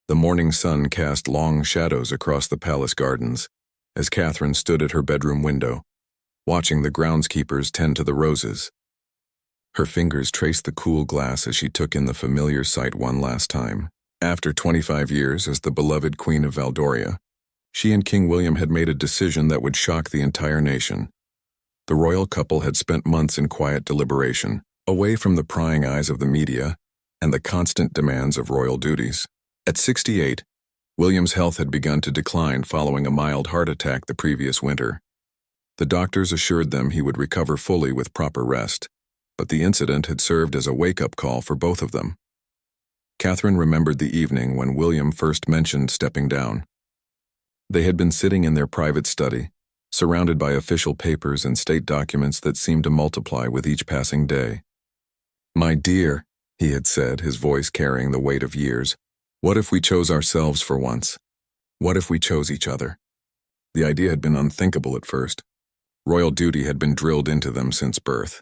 The morning sun cast long shadows across the palace gardens as Catherine stood at her bedroom window, watching the groundskeepers tend to the roses. Her fingers traced the cool glass as she took in the familiar sight one last time. After 25 years as the beloved Queen of Valdoria, she and King William had made a decision that would shock the entire nation. The royal couple had spent months in quiet deliberation, away from the prying eyes of the media and the constant demands of royal duties. At 68, William's health had begun to decline following a mild heart attack the previous winter. The doctors assured them he would recover fully with proper rest, but the incident had served as a wake-up call for both of them. Catherine remembered the evening when William first mentioned stepping down. They had been sitting in their private study, surrounded by official papers and state documents that seemed to multiply with each passing day. "My dear," he had said, his voice carrying the weight of years, "what if we chose ourselves for once? What if we chose each other?" The idea had been unthinkable at first. Royal duty had been drilled into them since birth.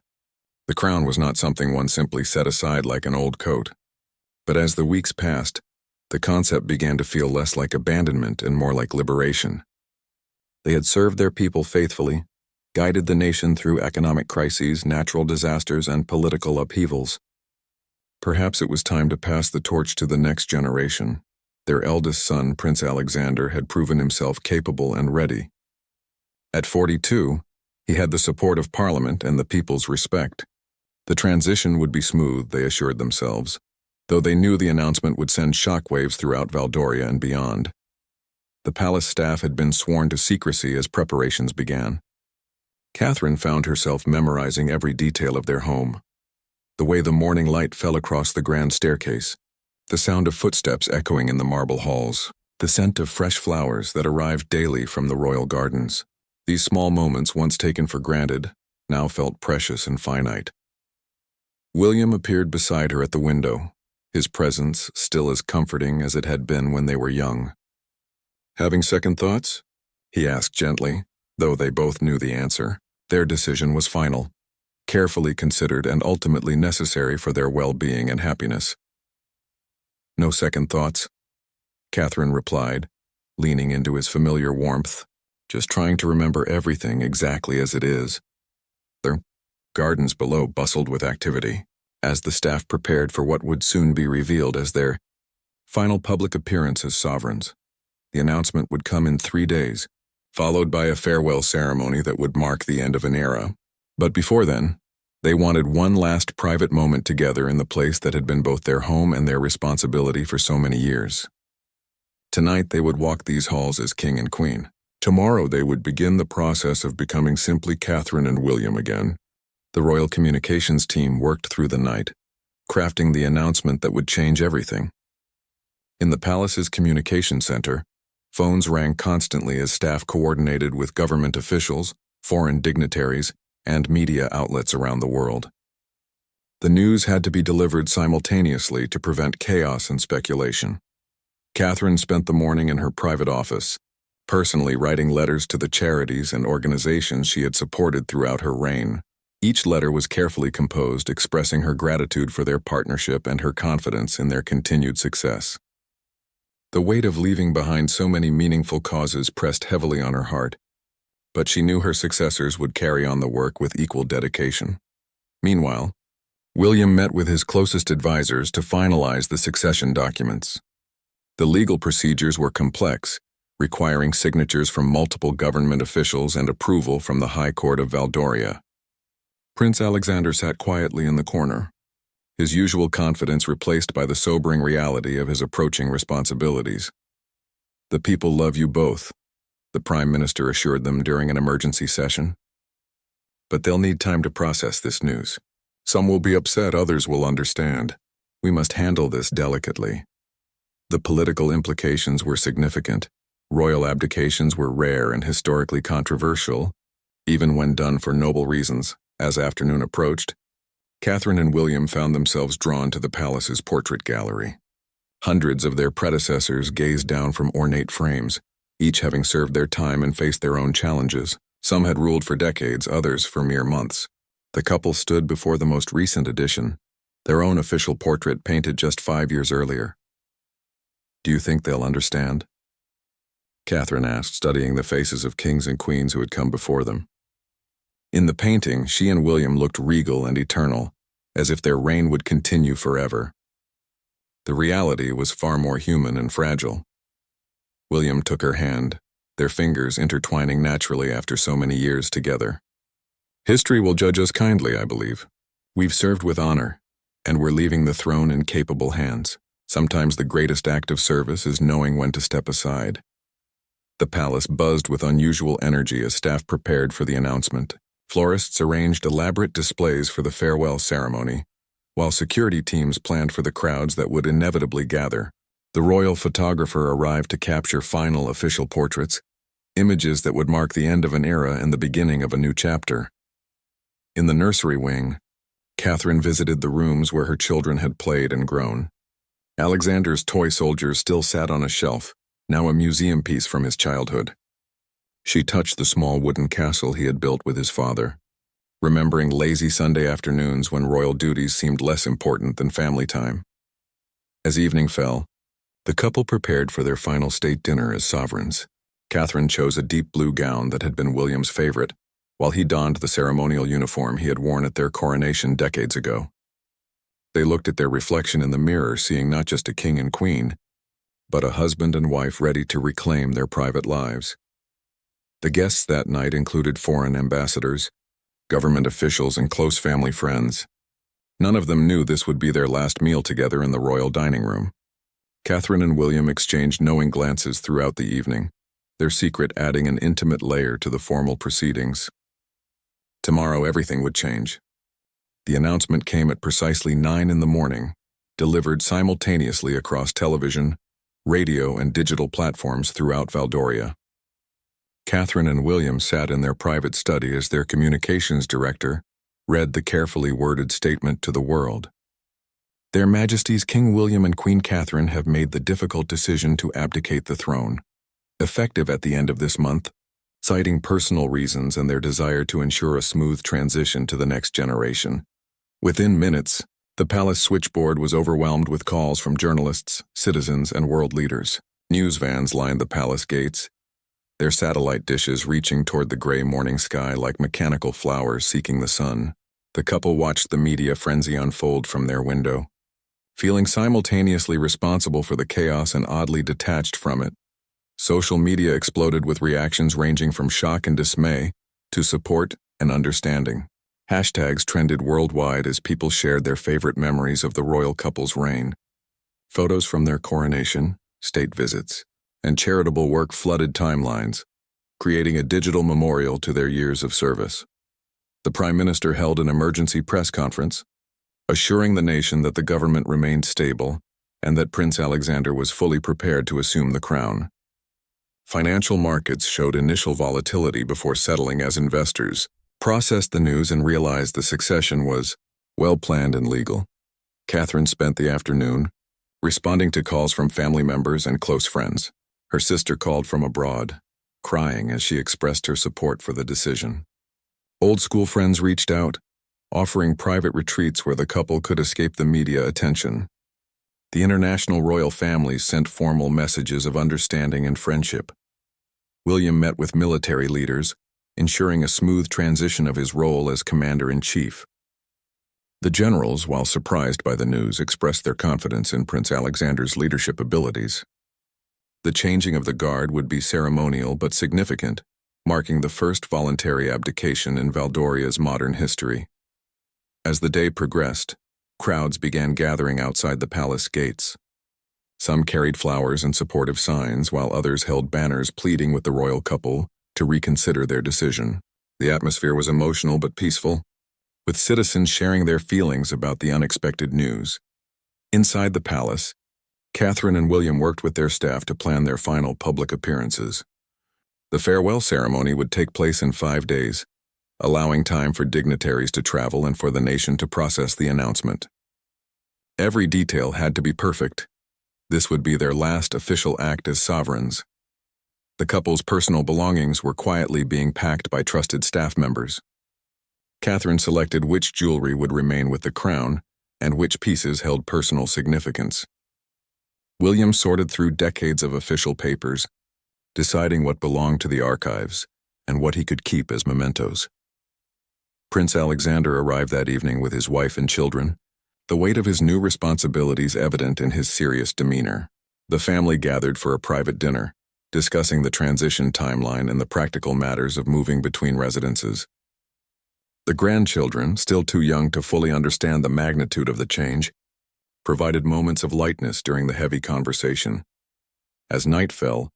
The crown was not something one simply set aside like an old coat. But as the weeks passed, the concept began to feel less like abandonment and more like liberation. They had served their people faithfully, guided the nation through economic crises, natural disasters, and political upheavals. Perhaps it was time to pass the torch to the next generation. Their eldest son, Prince Alexander, had proven himself capable and ready. At 42, he had the support of Parliament and the people's respect. The transition would be smooth, they assured themselves, though they knew the announcement would send shockwaves throughout Valdoria and beyond. The palace staff had been sworn to secrecy as preparations began. Catherine found herself memorizing every detail of their home. The way the morning light fell across the grand staircase, the sound of footsteps echoing in the marble halls, the scent of fresh flowers that arrived daily from the royal gardens. These small moments, once taken for granted, now felt precious and finite. William appeared beside her at the window, his presence still as comforting as it had been when they were young. "Having second thoughts?" he asked gently, though they both knew the answer. Their decision was final, carefully considered and ultimately necessary for their well-being and happiness. "No second thoughts," Catherine replied, leaning into his familiar warmth, just trying to remember everything exactly as it is. The gardens below bustled with activity, as the staff prepared for what would soon be revealed as their final public appearance as sovereigns. The announcement would come in 3 days, followed by a farewell ceremony that would mark the end of an era. But before then, they wanted one last private moment together in the place that had been both their home and their responsibility for so many years. Tonight they would walk these halls as king and queen. Tomorrow they would begin the process of becoming simply Catherine and William again. The royal communications team worked through the night, crafting the announcement that would change everything. In the palace's communication center, phones rang constantly as staff coordinated with government officials, foreign dignitaries, and media outlets around the world. The news had to be delivered simultaneously to prevent chaos and speculation. Catherine spent the morning in her private office, personally writing letters to the charities and organizations she had supported throughout her reign. Each letter was carefully composed, expressing her gratitude for their partnership and her confidence in their continued success. The weight of leaving behind so many meaningful causes pressed heavily on her heart, but she knew her successors would carry on the work with equal dedication. Meanwhile, William met with his closest advisors to finalize the succession documents. The legal procedures were complex, requiring signatures from multiple government officials and approval from the High Court of Valdoria. Prince Alexander sat quietly in the corner, his usual confidence replaced by the sobering reality of his approaching responsibilities. "The people love you both," the Prime Minister assured them during an emergency session. "But they'll need time to process this news. Some will be upset, others will understand. We must handle this delicately." The political implications were significant. Royal abdications were rare and historically controversial, even when done for noble reasons. As afternoon approached, Catherine and William found themselves drawn to the palace's portrait gallery. Hundreds of their predecessors gazed down from ornate frames, each having served their time and faced their own challenges. Some had ruled for decades, others for mere months. The couple stood before the most recent edition, their own official portrait painted just 5 years earlier. Do you think they'll understand? Catherine asked, studying the faces of kings and queens who had come before them. In the painting, she and William looked regal and eternal, as if their reign would continue forever. The reality was far more human and fragile. William took her hand, their fingers intertwining naturally after so many years together. History will judge us kindly, I believe. We've served with honor, and we're leaving the throne in capable hands. Sometimes the greatest act of service is knowing when to step aside. The palace buzzed with unusual energy as staff prepared for the announcement. Florists arranged elaborate displays for the farewell ceremony, while security teams planned for the crowds that would inevitably gather. The royal photographer arrived to capture final official portraits, images that would mark the end of an era and the beginning of a new chapter. In the nursery wing, Catherine visited the rooms where her children had played and grown. Alexander's toy soldiers still sat on a shelf, now a museum piece from his childhood. She touched the small wooden castle he had built with his father, remembering lazy Sunday afternoons when royal duties seemed less important than family time. As evening fell, the couple prepared for their final state dinner as sovereigns. Catherine chose a deep blue gown that had been William's favorite, while he donned the ceremonial uniform he had worn at their coronation decades ago. They looked at their reflection in the mirror, seeing not just a king and queen, but a husband and wife ready to reclaim their private lives. The guests that night included foreign ambassadors, government officials, and close family friends. None of them knew this would be their last meal together in the royal dining room. Catherine and William exchanged knowing glances throughout the evening, their secret adding an intimate layer to the formal proceedings. Tomorrow everything would change. The announcement came at precisely 9 in the morning, delivered simultaneously across television, radio, and digital platforms throughout Valdoria. Catherine and William sat in their private study as their communications director read the carefully worded statement to the world. Their Majesties King William and Queen Catherine have made the difficult decision to abdicate the throne, effective at the end of this month, citing personal reasons and their desire to ensure a smooth transition to the next generation. Within minutes, the palace switchboard was overwhelmed with calls from journalists, citizens, and world leaders. News vans lined the palace gates, their satellite dishes reaching toward the gray morning sky like mechanical flowers seeking the sun. The couple watched the media frenzy unfold from their window, feeling simultaneously responsible for the chaos and oddly detached from it. Social media exploded with reactions ranging from shock and dismay to support and understanding. Hashtags trended worldwide as people shared their favorite memories of the royal couple's reign. Photos from their coronation, state visits, and charitable work flooded timelines, creating a digital memorial to their years of service. The Prime Minister held an emergency press conference, assuring the nation that the government remained stable and that Prince Alexander was fully prepared to assume the crown. Financial markets showed initial volatility before settling as investors processed the news and realized the succession was well-planned and legal. Catherine spent the afternoon responding to calls from family members and close friends. Her sister called from abroad, crying as she expressed her support for the decision. Old school friends reached out, offering private retreats where the couple could escape the media attention. The international royal families sent formal messages of understanding and friendship. William met with military leaders, ensuring a smooth transition of his role as commander-in-chief. The generals, while surprised by the news, expressed their confidence in Prince Alexander's leadership abilities. The changing of the guard would be ceremonial but significant, marking the first voluntary abdication in Valdoria's modern history. As the day progressed, crowds began gathering outside the palace gates. Some carried flowers and supportive signs, while others held banners pleading with the royal couple to reconsider their decision. The atmosphere was emotional but peaceful, with citizens sharing their feelings about the unexpected news. Inside the palace, Catherine and William worked with their staff to plan their final public appearances. The farewell ceremony would take place in 5 days, allowing time for dignitaries to travel and for the nation to process the announcement. Every detail had to be perfect. This would be their last official act as sovereigns. The couple's personal belongings were quietly being packed by trusted staff members. Catherine selected which jewelry would remain with the crown and which pieces held personal significance. William sorted through decades of official papers, deciding what belonged to the archives and what he could keep as mementos. Prince Alexander arrived that evening with his wife and children, the weight of his new responsibilities evident in his serious demeanor. The family gathered for a private dinner, discussing the transition timeline and the practical matters of moving between residences. The grandchildren, still too young to fully understand the magnitude of the change, provided moments of lightness during the heavy conversation. As night fell,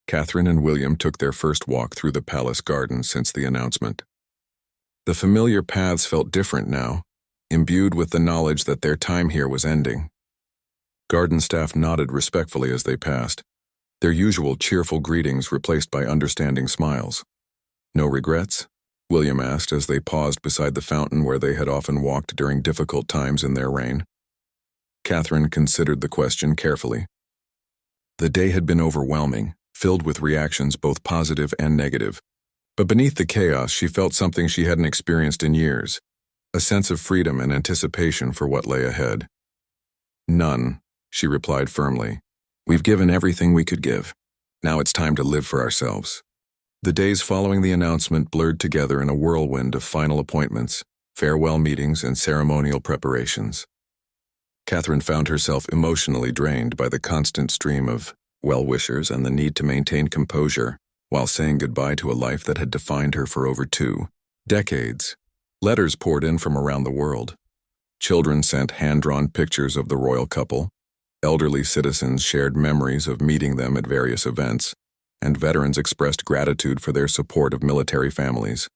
Catherine and William took their first walk through the palace gardens since the announcement. The familiar paths felt different now, imbued with the knowledge that their time here was ending. Garden staff nodded respectfully as they passed, their usual cheerful greetings replaced by understanding smiles. "No regrets?" William asked as they paused beside the fountain where they had often walked during difficult times in their reign. Catherine considered the question carefully. The day had been overwhelming, filled with reactions both positive and negative. But beneath the chaos, she felt something she hadn't experienced in years, a sense of freedom and anticipation for what lay ahead. "None," she replied firmly. "We've given everything we could give. Now it's time to live for ourselves." The days following the announcement blurred together in a whirlwind of final appointments, farewell meetings, and ceremonial preparations. Catherine found herself emotionally drained by the constant stream of well-wishers and the need to maintain composure while saying goodbye to a life that had defined her for over 2 decades. Letters poured in from around the world. Children sent hand-drawn pictures of the royal couple. Elderly citizens shared memories of meeting them at various events, and veterans expressed gratitude for their support of military families.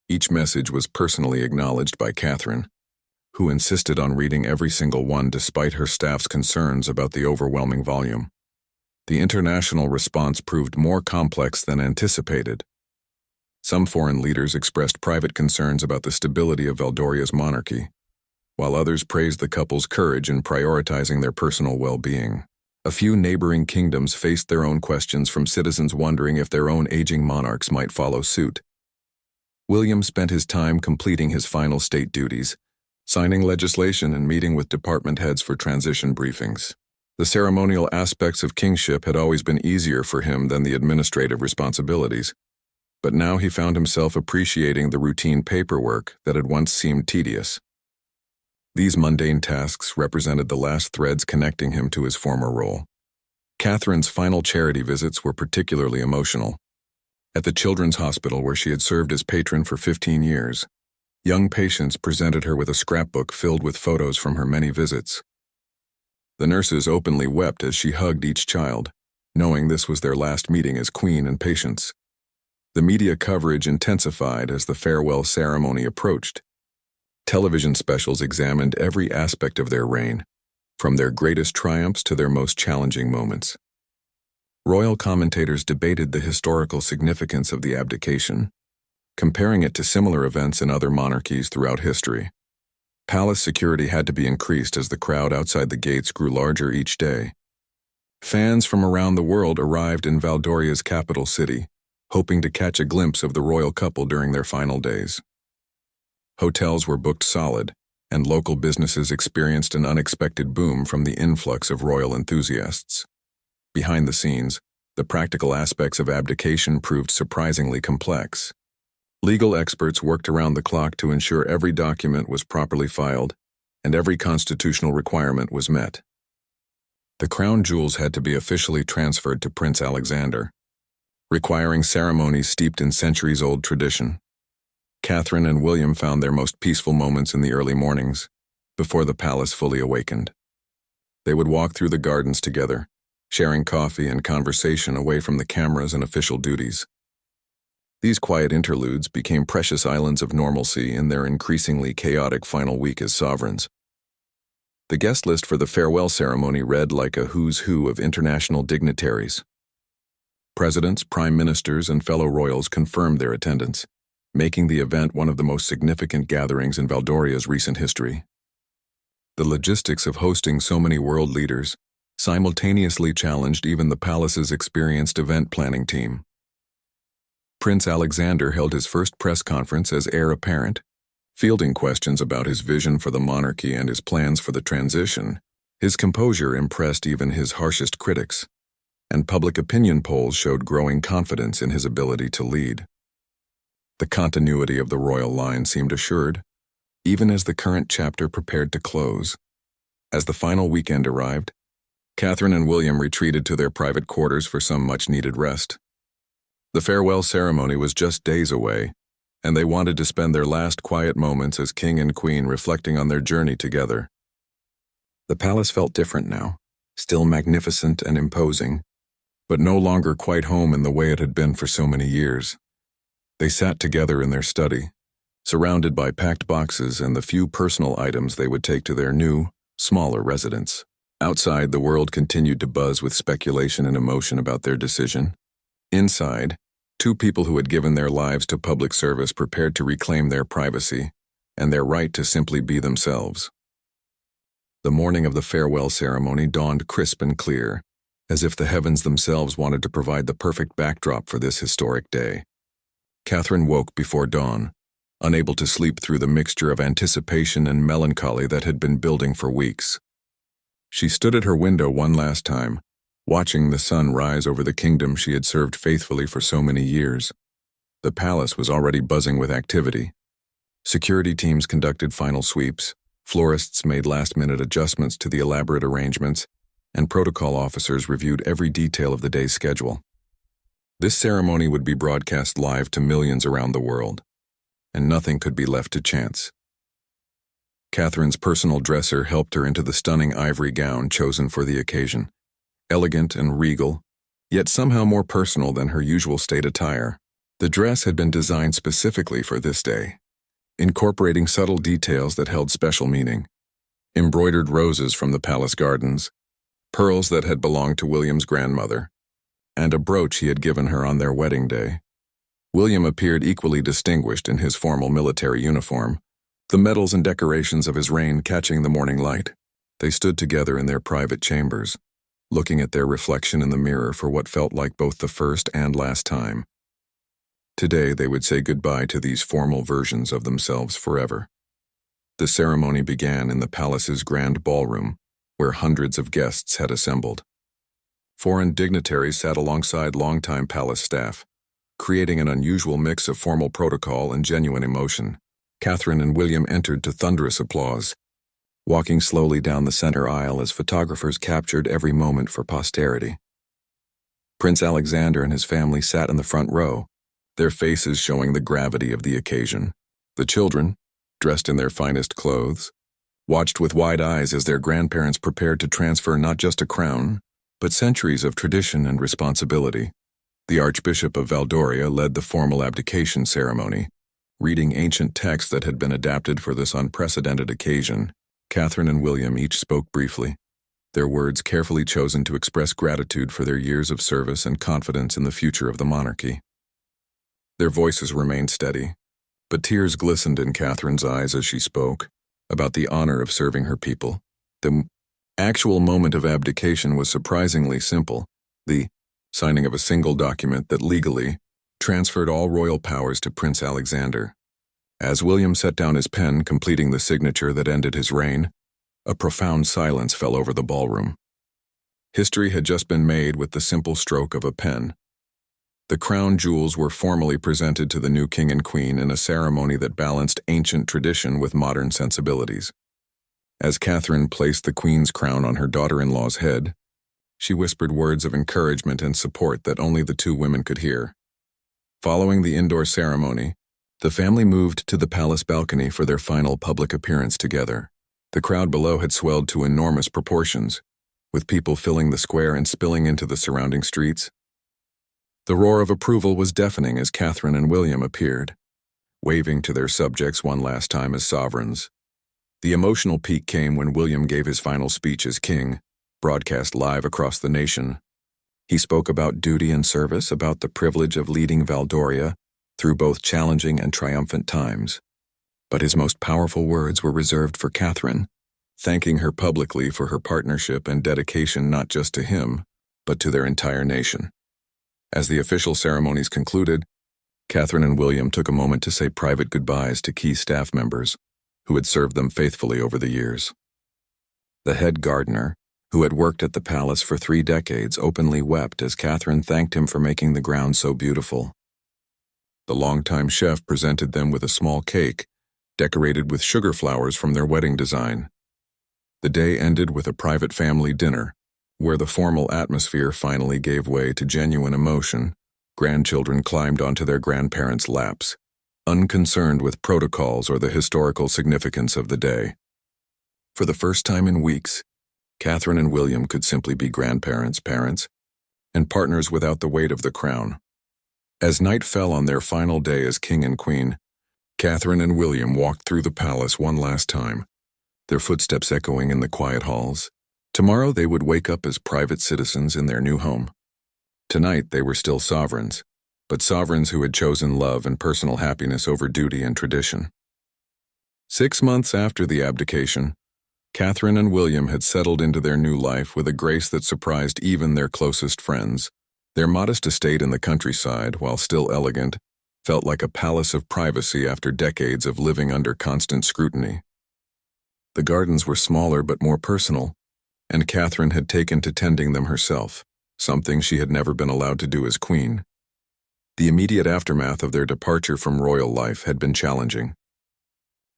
Each message was personally acknowledged by Catherine, who insisted on reading every single one despite her staff's concerns about the overwhelming volume. The international response proved more complex than anticipated. Some foreign leaders expressed private concerns about the stability of Valdoria's monarchy, while others praised the couple's courage in prioritizing their personal well-being. A few neighboring kingdoms faced their own questions from citizens wondering if their own aging monarchs might follow suit. William spent his time completing his final state duties, signing legislation and meeting with department heads for transition briefings. The ceremonial aspects of kingship had always been easier for him than the administrative responsibilities, but now he found himself appreciating the routine paperwork that had once seemed tedious. These mundane tasks represented the last threads connecting him to his former role. Catherine's final charity visits were particularly emotional. At the Children's Hospital, where she had served as patron for 15 years, young patients presented her with a scrapbook filled with photos from her many visits. The nurses openly wept as she hugged each child, knowing this was their last meeting as queen and patients. The media coverage intensified as the farewell ceremony approached. Television specials examined every aspect of their reign, from their greatest triumphs to their most challenging moments. Royal commentators debated the historical significance of the abdication, comparing it to similar events in other monarchies throughout history. Palace security had to be increased as the crowd outside the gates grew larger each day. Fans from around the world arrived in Valdoria's capital city, hoping to catch a glimpse of the royal couple during their final days. Hotels were booked solid, and local businesses experienced an unexpected boom from the influx of royal enthusiasts. Behind the scenes, the practical aspects of abdication proved surprisingly complex. Legal experts worked around the clock to ensure every document was properly filed and every constitutional requirement was met. The crown jewels had to be officially transferred to Prince Alexander, requiring ceremonies steeped in centuries-old tradition. Catherine and William found their most peaceful moments in the early mornings, before the palace fully awakened. They would walk through the gardens together, sharing coffee and conversation away from the cameras and official duties. These quiet interludes became precious islands of normalcy in their increasingly chaotic final week as sovereigns. The guest list for the farewell ceremony read like a who's who of international dignitaries. Presidents, prime ministers, and fellow royals confirmed their attendance, making the event one of the most significant gatherings in Valdoria's recent history. The logistics of hosting so many world leaders simultaneously challenged even the palace's experienced event planning team. Prince Alexander held his first press conference as heir apparent, fielding questions about his vision for the monarchy and his plans for the transition. His composure impressed even his harshest critics, and public opinion polls showed growing confidence in his ability to lead. The continuity of the royal line seemed assured, even as the current chapter prepared to close. As the final weekend arrived, Catherine and William retreated to their private quarters for some much-needed rest. The farewell ceremony was just days away, and they wanted to spend their last quiet moments as king and queen reflecting on their journey together. The palace felt different now, still magnificent and imposing, but no longer quite home in the way it had been for so many years. They sat together in their study, surrounded by packed boxes and the few personal items they would take to their new, smaller residence. Outside, the world continued to buzz with speculation and emotion about their decision. Inside, two people who had given their lives to public service prepared to reclaim their privacy and their right to simply be themselves. The morning of the farewell ceremony dawned crisp and clear, as if the heavens themselves wanted to provide the perfect backdrop for this historic day. Catherine woke before dawn, unable to sleep through the mixture of anticipation and melancholy that had been building for weeks. She stood at her window one last time, watching the sun rise over the kingdom she had served faithfully for so many years. The palace was already buzzing with activity. Security teams conducted final sweeps, florists made last-minute adjustments to the elaborate arrangements, and protocol officers reviewed every detail of the day's schedule. This ceremony would be broadcast live to millions around the world, and nothing could be left to chance. Catherine's personal dresser helped her into the stunning ivory gown chosen for the occasion, elegant and regal, yet somehow more personal than her usual state attire. The dress had been designed specifically for this day, incorporating subtle details that held special meaning. Embroidered roses from the palace gardens, pearls that had belonged to William's grandmother, and a brooch he had given her on their wedding day. William appeared equally distinguished in his formal military uniform, the medals and decorations of his reign catching the morning light. They stood together in their private chambers, looking at their reflection in the mirror for what felt like both the first and last time. Today they would say goodbye to these formal versions of themselves forever. The ceremony began in the palace's grand ballroom, where hundreds of guests had assembled. Foreign dignitaries sat alongside longtime palace staff, creating an unusual mix of formal protocol and genuine emotion. Catherine and William entered to thunderous applause, walking slowly down the center aisle as photographers captured every moment for posterity. Prince Alexander and his family sat in the front row, their faces showing the gravity of the occasion. The children, dressed in their finest clothes, watched with wide eyes as their grandparents prepared to transfer not just a crown, but centuries of tradition and responsibility. The Archbishop of Valdoria led the formal abdication ceremony, reading ancient texts that had been adapted for this unprecedented occasion. Catherine and William each spoke briefly, their words carefully chosen to express gratitude for their years of service and confidence in the future of the monarchy. Their voices remained steady, but tears glistened in Catherine's eyes as she spoke about the honor of serving her people. The actual moment of abdication was surprisingly simple, the signing of a single document that legally transferred all royal powers to Prince Alexander. As William set down his pen, completing the signature that ended his reign, a profound silence fell over the ballroom. History had just been made with the simple stroke of a pen. The crown jewels were formally presented to the new king and queen in a ceremony that balanced ancient tradition with modern sensibilities. As Catherine placed the queen's crown on her daughter-in-law's head, she whispered words of encouragement and support that only the two women could hear. Following the indoor ceremony, the family moved to the palace balcony for their final public appearance together. The crowd below had swelled to enormous proportions, with people filling the square and spilling into the surrounding streets. The roar of approval was deafening as Catherine and William appeared, waving to their subjects one last time as sovereigns. The emotional peak came when William gave his final speech as king, broadcast live across the nation. He spoke about duty and service, about the privilege of leading Valdoria through both challenging and triumphant times. But his most powerful words were reserved for Catherine, thanking her publicly for her partnership and dedication not just to him, but to their entire nation. As the official ceremonies concluded, Catherine and William took a moment to say private goodbyes to key staff members who had served them faithfully over the years. The head gardener, who had worked at the palace for 3 decades, openly wept as Catherine thanked him for making the grounds so beautiful. The longtime chef presented them with a small cake, decorated with sugar flowers from their wedding design. The day ended with a private family dinner, where the formal atmosphere finally gave way to genuine emotion. Grandchildren climbed onto their grandparents' laps, unconcerned with protocols or the historical significance of the day. For the first time in weeks, Catherine and William could simply be grandparents, parents, and partners without the weight of the crown. As night fell on their final day as king and queen, Catherine and William walked through the palace one last time, their footsteps echoing in the quiet halls. Tomorrow they would wake up as private citizens in their new home. Tonight they were still sovereigns, but sovereigns who had chosen love and personal happiness over duty and tradition. 6 months after the abdication, Catherine and William had settled into their new life with a grace that surprised even their closest friends. Their modest estate in the countryside, while still elegant, felt like a palace of privacy after decades of living under constant scrutiny. The gardens were smaller but more personal, and Catherine had taken to tending them herself, something she had never been allowed to do as queen. The immediate aftermath of their departure from royal life had been challenging.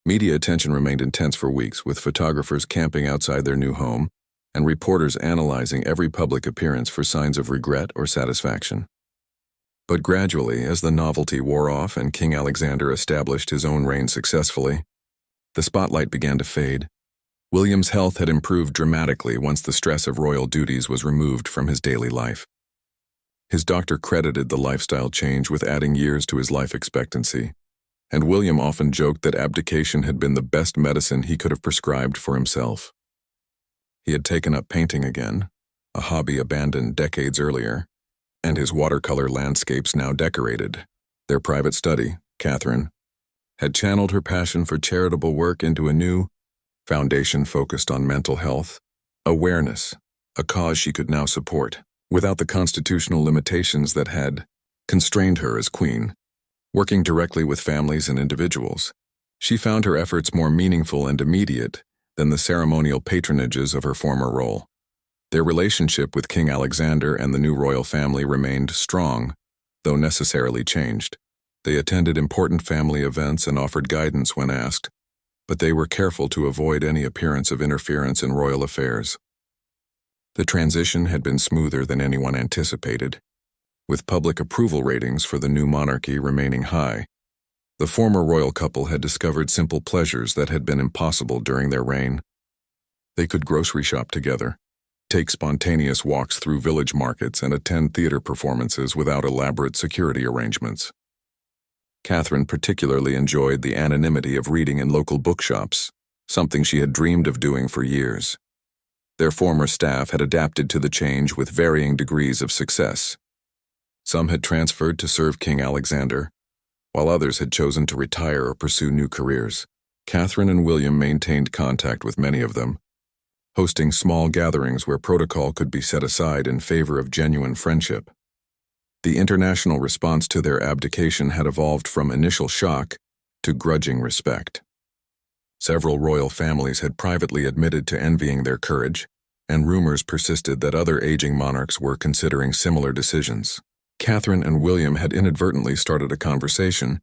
Media attention remained intense for weeks, with photographers camping outside their new home and reporters analyzing every public appearance for signs of regret or satisfaction. But gradually, as the novelty wore off and King Alexander established his own reign successfully, the spotlight began to fade. William's health had improved dramatically once the stress of royal duties was removed from his daily life. His doctor credited the lifestyle change with adding years to his life expectancy, and William often joked that abdication had been the best medicine he could have prescribed for himself. He had taken up painting again, a hobby abandoned decades earlier, and his watercolor landscapes now decorated. Their private study, Catherine, had channeled her passion for charitable work into a new foundation focused on mental health, awareness, a cause she could now support, without the constitutional limitations that had constrained her as queen. Working directly with families and individuals, she found her efforts more meaningful and immediate than the ceremonial patronages of her former role. Their relationship with King Alexander and the new royal family remained strong, though necessarily changed. They attended important family events and offered guidance when asked, but they were careful to avoid any appearance of interference in royal affairs. The transition had been smoother than anyone anticipated, with public approval ratings for the new monarchy remaining high. The former royal couple had discovered simple pleasures that had been impossible during their reign. They could grocery shop together, take spontaneous walks through village markets, and attend theater performances without elaborate security arrangements. Catherine particularly enjoyed the anonymity of reading in local bookshops, something she had dreamed of doing for years. Their former staff had adapted to the change with varying degrees of success. Some had transferred to serve King Alexander, while others had chosen to retire or pursue new careers. Catherine and William maintained contact with many of them, hosting small gatherings where protocol could be set aside in favor of genuine friendship. The international response to their abdication had evolved from initial shock to grudging respect. Several royal families had privately admitted to envying their courage, and rumors persisted that other aging monarchs were considering similar decisions. Catherine and William had inadvertently started a conversation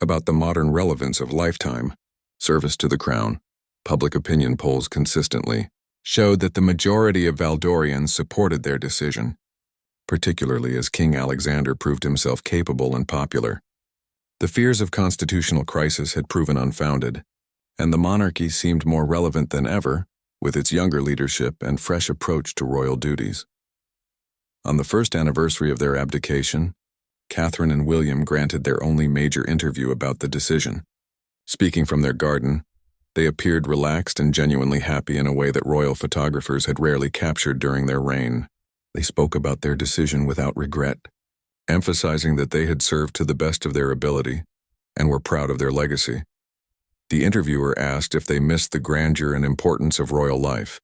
about the modern relevance of lifetime service to the crown. Public opinion polls consistently showed that the majority of Valdorians supported their decision, particularly as King Alexander proved himself capable and popular. The fears of constitutional crisis had proven unfounded, and the monarchy seemed more relevant than ever with its younger leadership and fresh approach to royal duties. On the first anniversary of their abdication, Catherine and William granted their only major interview about the decision. Speaking from their garden, they appeared relaxed and genuinely happy in a way that royal photographers had rarely captured during their reign. They spoke about their decision without regret, emphasizing that they had served to the best of their ability and were proud of their legacy. The interviewer asked if they missed the grandeur and importance of royal life.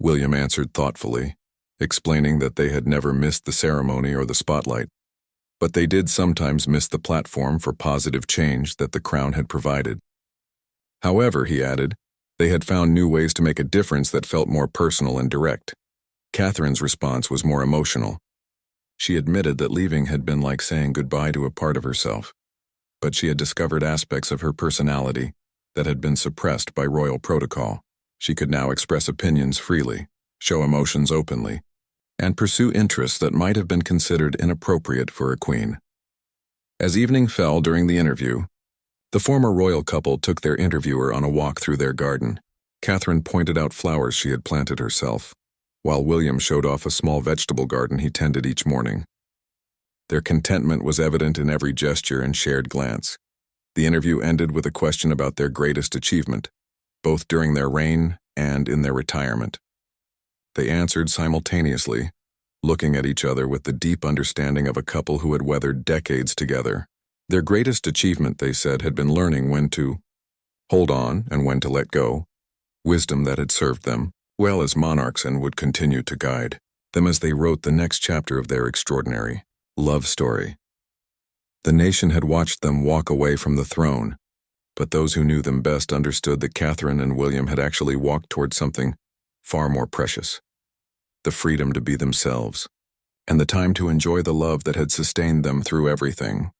William answered thoughtfully, explaining that they had never missed the ceremony or the spotlight, but they did sometimes miss the platform for positive change that the crown had provided. However, he added, They had found new ways to make a difference that felt more personal and direct. Catherine's response was more emotional. She admitted that leaving had been like saying goodbye to a part of herself, but she had discovered aspects of her personality that had been suppressed by royal protocol. She could now express opinions freely, show emotions openly, and pursue interests that might have been considered inappropriate for a queen. As evening fell during the interview, the former royal couple took their interviewer on a walk through their garden. Catherine pointed out flowers she had planted herself, while William showed off a small vegetable garden he tended each morning. Their contentment was evident in every gesture and shared glance. The interview ended with a question about their greatest achievement, both during their reign and in their retirement. They answered simultaneously, looking at each other with the deep understanding of a couple who had weathered decades together. Their greatest achievement, they said, had been learning when to hold on and when to let go, wisdom that had served them well as monarchs and would continue to guide them as they wrote the next chapter of their extraordinary love story. The nation had watched them walk away from the throne, but those who knew them best understood that Catherine and William had actually walked toward something far more precious: the freedom to be themselves, and the time to enjoy the love that had sustained them through everything.